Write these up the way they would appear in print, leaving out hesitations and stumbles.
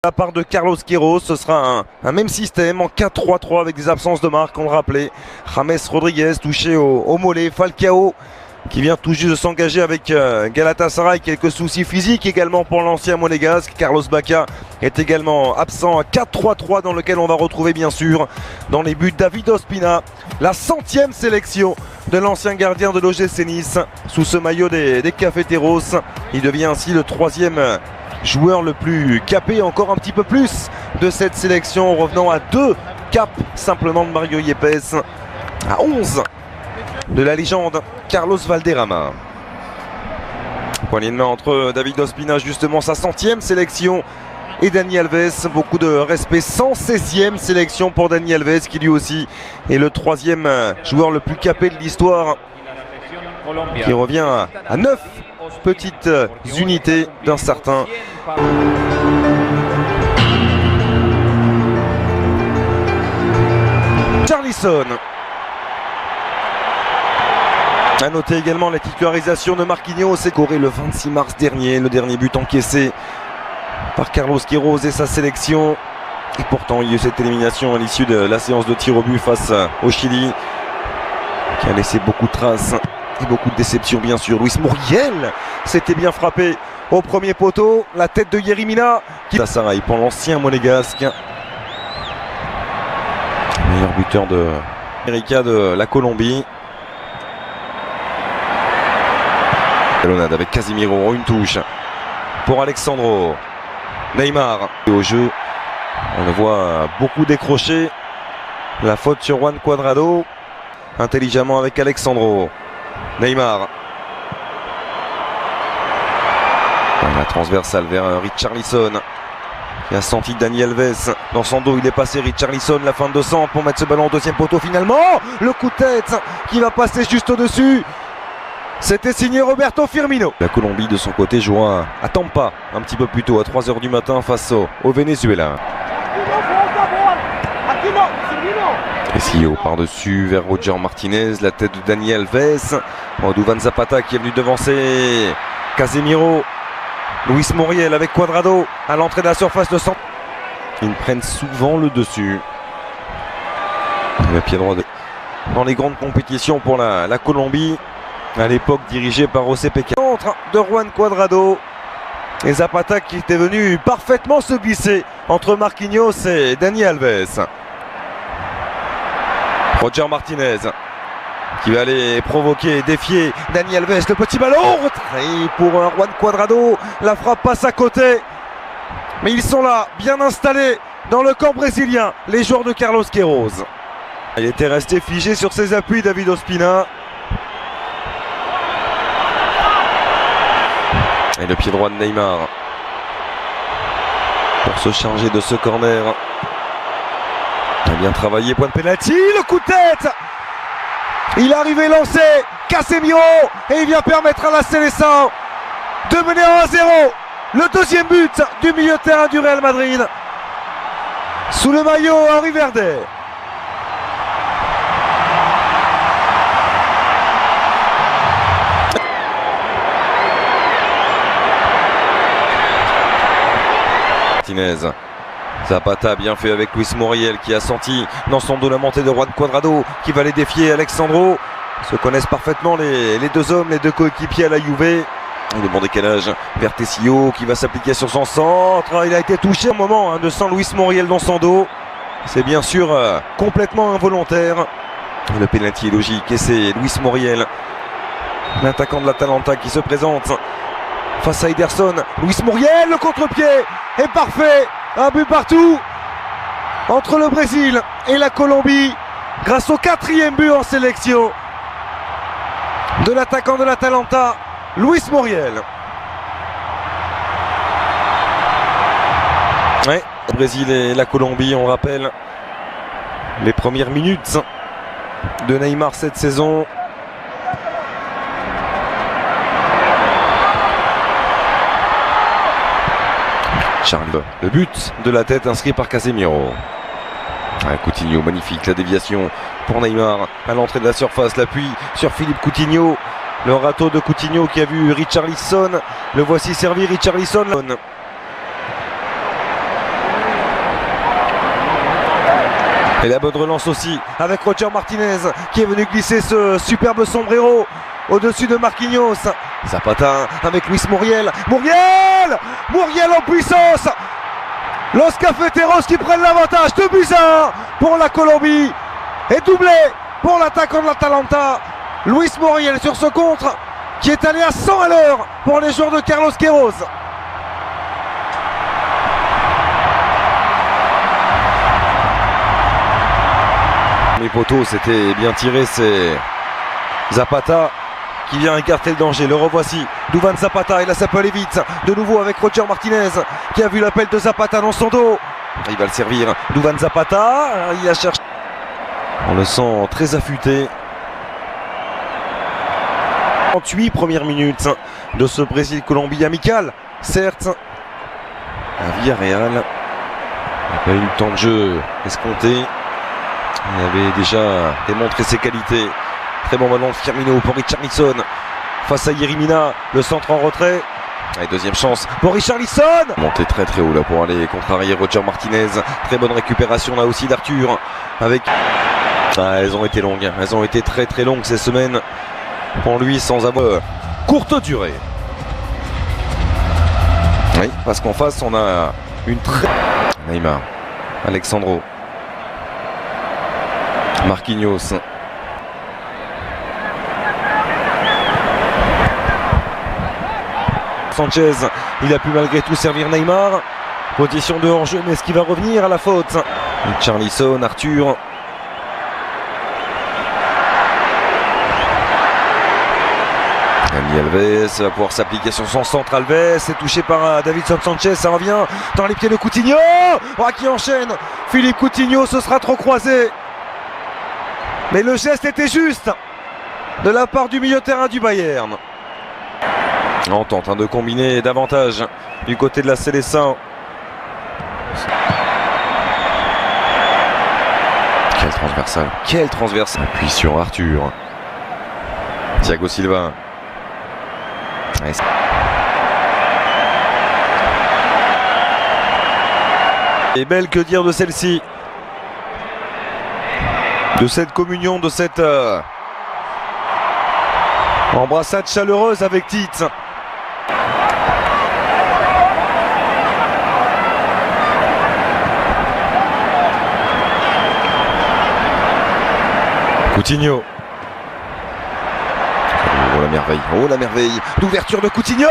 La part de Carlos Queiroz, ce sera un même système en 4-3-3 avec des absences de marque, on le rappelait. James Rodriguez touché au mollet, Falcao qui vient tout juste de s'engager avec Galatasaray, quelques soucis physiques également pour l'ancien monégasque. Carlos Bacca est également absent, 4-3-3 dans lequel on va retrouver bien sûr dans les buts David Ospina, la 100e sélection de l'ancien gardien de l'OGC Nice sous ce maillot des Cafeteros. Il devient ainsi le 3e joueur le plus capé, encore un petit peu plus de cette sélection, revenant à 2 caps simplement de Mario Yepes, à 11 de la légende Carlos Valderrama. Poignée de main entre David Ospina, justement sa 100e sélection, et Dani Alves. Beaucoup de respect, 116e sélection pour Dani Alves qui lui aussi est le 3e joueur le plus capé de l'histoire, qui revient à 9 petites unités d'un certain Richarlison. A noter également la titularisation de Marquinhos, écoré le 26 mars dernier, le dernier but encaissé par Carlos Queiroz et sa sélection. Et pourtant il y a eu cette élimination à l'issue de la séance de tir au but face au Chili, qui a laissé beaucoup de traces et beaucoup de déceptions bien sûr. Luis Muriel s'était bien frappé au premier poteau, la tête de Yerimina qui Galatasaray pour l'ancien monégasque, meilleur buteur de l'Amérique de la Colombie. Talonnade avec Casemiro, une touche pour Alexandro. Neymar au jeu, on le voit beaucoup décrocher. La faute sur Juan Cuadrado, intelligemment avec Alexandro. Neymar, la transversale vers Richarlison, qui a senti Dani Alves dans son dos. Il est passé Richarlison, la fin de centre pour mettre ce ballon au deuxième poteau finalement. Le coup de tête qui va passer juste au-dessus. C'était signé Roberto Firmino. La Colombie de son côté jouera à Tampa un petit peu plus tôt, à 3 h du matin face au Venezuela. Esquillo par-dessus vers Roger Martinez, la tête de Dani Alves. Duvan Zapata qui est venu devancer Casemiro. Luis Muriel avec Cuadrado à l'entrée de la surface de centre. Ils prennent souvent le dessus. Le pied droit dans les grandes compétitions pour la Colombie, à l'époque dirigé par José Peca. Contre de Juan Cuadrado et Zapata qui était venu parfaitement se glisser entre Marquinhos et Dani Alves. Roger Martinez qui va aller provoquer et défier Dani Alves. Le petit ballon retrait pour Juan Cuadrado. La frappe passe à côté. Mais ils sont là, bien installés dans le camp brésilien, les joueurs de Carlos Queiroz. Il était resté figé sur ses appuis, David Ospina. Et le pied droit de Neymar pour se charger de ce corner. Il a bien travaillé, point de pénalty, le coup de tête. Il est arrivé lancé, Casemiro, et il vient permettre à la Seleção de mener 1-0. Le deuxième but du milieu de terrain du Real Madrid sous le maillot Henry Verde. Martinez. Zapata bien fait avec Luis Muriel qui a senti dans son dos la montée de Juan Cuadrado qui va les défier. Alexandro, se connaissent parfaitement les deux hommes, les deux coéquipiers à la Juve. Le bon décalage vers Tessio qui va s'appliquer sur son centre. Il a été touché au moment de sang Luis Muriel dans son dos. C'est bien sûr complètement involontaire. Le pénalty est logique et c'est Luis Muriel, l'attaquant de l'Atalanta, qui se présente face à Ederson. Luis Muriel, le contre-pied est parfait. Un but partout entre le Brésil et la Colombie grâce au 4e but en sélection de l'attaquant de l'Atalanta, Luis Muriel. Ouais, le Brésil et la Colombie, on rappelle les premières minutes de Neymar cette saison. Charles, le but de la tête inscrit par Casemiro. Coutinho, magnifique, la déviation pour Neymar à l'entrée de la surface, l'appui sur Philippe Coutinho. Le râteau de Coutinho qui a vu Richarlison. Le voici servi, Richarlison. Et la bonne relance aussi avec Roger Martinez qui est venu glisser ce superbe sombrero au-dessus de Marquinhos. Zapata avec Luis Muriel. Muriel en puissance. Los Cafeteros qui prennent l'avantage. 2-1 pour la Colombie. Et doublé pour l'attaquant de l'Atalanta. Luis Muriel sur ce contre qui est allé à 100 à l'heure pour les joueurs de Carlos Queiroz. Les poteaux, c'était bien tiré, c'est Zapata qui vient écarter le danger. Le revoici, Duvan Zapata, et là ça peut aller vite. De nouveau avec Roger Martinez qui a vu l'appel de Zapata dans son dos. Il va le servir, Duvan Zapata, il a cherché. On le sent très affûté. 38 premières minutes de ce Brésil-Colombie amical, certes. À Villarreal, il n'a pas eu le temps de jeu escompté. Il avait déjà démontré ses qualités. Très bon ballon de Firmino pour Richarlison face à Yerimina. Le centre en retrait. Et deuxième chance pour Richarlison. Monté très très haut là pour aller contrarier Roger Martinez. Très bonne récupération là aussi d'Arthur. Avec... elles ont été longues. Elles ont été très très longues ces semaines. Pour lui sans avoir courte durée. Oui, parce qu'en face on a une très... Neymar. Alexandro. Marquinhos. Sanchez, il a pu malgré tout servir Neymar. Position de hors-jeu, mais est-ce qu'il va revenir à la faute? Richarlison, Arthur. Dani Alves va pouvoir s'appliquer sur son centre. Alves est touché par Davinson Sanchez. Ça revient dans les pieds de Coutinho. Qui enchaîne. Philippe Coutinho, ce sera trop croisé. Mais le geste était juste de la part du milieu de terrain du Bayern. On tente de combiner davantage du côté de la Seleção. Quel transversal. Puis sur Arthur. Thiago Silva. Et belle, que dire de celle-ci? De cette communion, de cette embrassade chaleureuse avec Tite. Coutinho. Oh la merveille, oh la merveille. L'ouverture de Coutinho.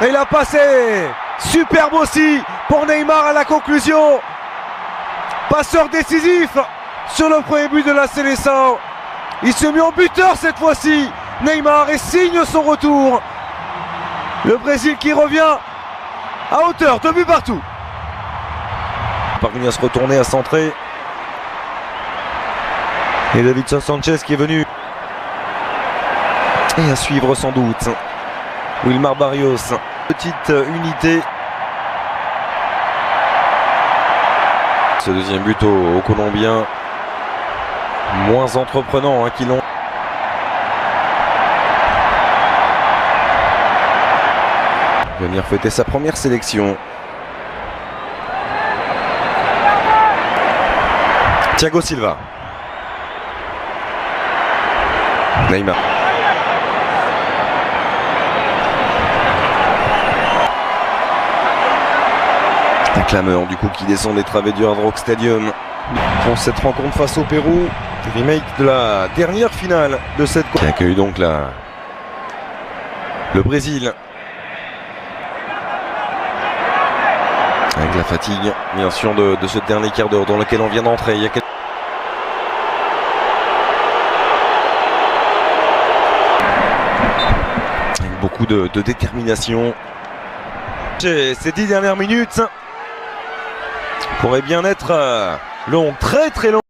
Et il a passé. Superbe aussi pour Neymar à la conclusion. Passeur décisif sur le premier but de la Seleção. Il se met en buteur cette fois-ci. Neymar, et signe son retour. Le Brésil qui revient à hauteur, 2 buts partout. Parvenu à se retourner, à centrer. Et Davinson Sanchez qui est venu. Et à suivre sans doute Wilmar Barrios. Petite unité. Ce deuxième but aux Colombiens, moins entreprenant qu'ils l'ont. Venir fêter sa première sélection. Thiago Silva. Neymar. Un clameur du coup qui descend des travées du Hard Rock Stadium pour cette rencontre face au Pérou. Remake de la dernière finale de cette qui accueille donc le Brésil. Avec la fatigue bien sûr de ce dernier quart d'heure dans lequel on vient d'entrer. Il y a quelques... Avec beaucoup de détermination. Ces 10 dernières minutes pourrait bien être longue, très très longue.